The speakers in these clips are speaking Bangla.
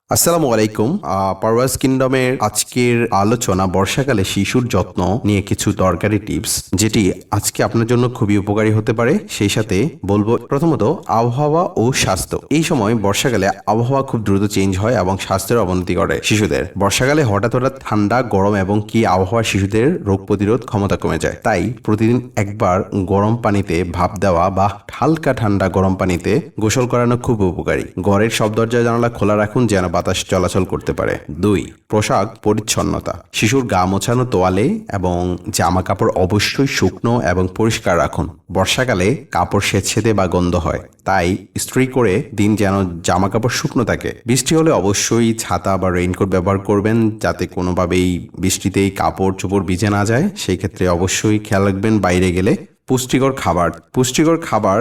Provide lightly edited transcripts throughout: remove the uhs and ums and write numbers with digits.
আসসালামু আলাইকুম। পারওয়াজ কিংডমের আজকের আলোচনা বর্ষাকালে শিশুর যত্ন নিয়ে কিছু দরকারি টিপস, যেটি আজকে আপনার জন্য খুবই উপকারী হতে পারে। সেই সাথে বলবো, প্রথমত আবহাওয়া ও স্বাস্থ্য। এই সময় বর্ষাকালে আবহাওয়া খুব দ্রুত চেঞ্জ হয় এবং স্বাস্থ্যের অবনতি করে শিশুদের। বর্ষাকালে হঠাৎ হঠাৎ ঠান্ডা, গরম এবং কি আবহাওয়া শিশুদের রোগ প্রতিরোধ ক্ষমতা কমে যায়। তাই প্রতিদিন একবার গরম পানিতে ভাপ দেওয়া বা হালকা ঠান্ডা গরম পানিতে গোসল করানো খুব উপকারী। ঘরের সব দরজা জানালা খোলা রাখুন যেন বাতাস চলাচল করতে পারে। 2. পোশাক পরিচ্ছন্নতা। শিশুর গা মোছানো তোয়ালে এবং জামা কাপড় অবশ্যই শুকনো এবং পরিষ্কার রাখুন। বর্ষাকালে কাপড় সেঁতসেঁতে বা গন্ধ হয়, তাই ইস্ত্রি করে দিন যেন জামা কাপড় শুকনো থাকে। বৃষ্টি হলে অবশ্যই ছাতা বা রেইনকোট ব্যবহার করবেন, যাতে কোনোভাবেই বৃষ্টিতেই কাপড় চোপড় ভিজে না যায়। সেই ক্ষেত্রে অবশ্যই খেয়াল রাখবেন বাইরে গেলে। পুষ্টিকর খাবার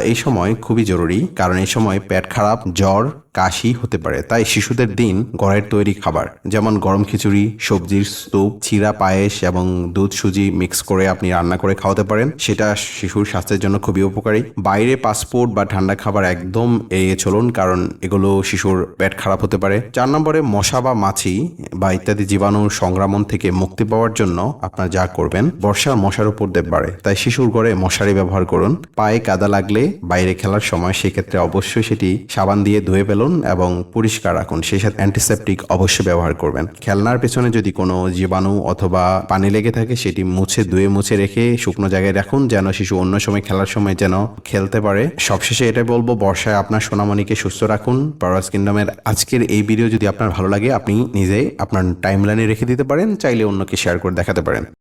এই সময় খুবই জরুরি, কারণ এই সময় পেট খারাপ, জ্বর, কাশি হতে পারে। তাই শিশুদের দিন ঘরের তৈরি খাবার, যেমন গরম খিচুড়ি, সবজির স্যুপ, চিরা পায়েস এবং দুধ সুজি মিক্স করে আপনি রান্না করে খাওয়াতে পারেন। সেটা শিশুর স্বাস্থ্যের জন্য খুবই উপকারী। বাইরে পাসপোর্ট বা ঠান্ডা খাবার একদম এড়িয়ে চলুন, কারণ এগুলো শিশুর পেট খারাপ হতে পারে। 4 নম্বরে মশা বা মাছি বা ইত্যাদি জীবাণুর সংক্রমণ থেকে মুক্তি পাওয়ার জন্য আপনার যা করবেন, বর্ষার মশার উপদ্রব বাড়ে, তাই শিশুর ঘরে মশারি ব্যবহার করুন। পায়ে কাদা লাগলে বাইরে খেলার সময় সেক্ষেত্রে অবশ্যই সেটি সাবান দিয়ে ধুয়ে ফেলুন এবং পরিষ্কার রাখুন। সেই সাথে অ্যান্টিসেপটিক অবশ্যই ব্যবহার করবেন। খেলনার পেছনে যদি কোনো জীবাণু অথবা পানি লেগে থাকে, সেটি মুছে রেখে শুকনো জায়গায় রাখুন, যেন শিশু অন্য সময় খেলার সময় যেন খেলতে পারে। সবশেষে এটাই বলবো, বর্ষায় আপনার সোনামণিকে সুস্থ রাখুন। পারওয়াজ কিংডমের আজকের এই ভিডিও যদি আপনার ভালো লাগে, আপনি নিজে আপনার টাইমলাইনে রেখে দিতে পারেন, চাইলে অন্যকে শেয়ার করে দেখাতে পারেন।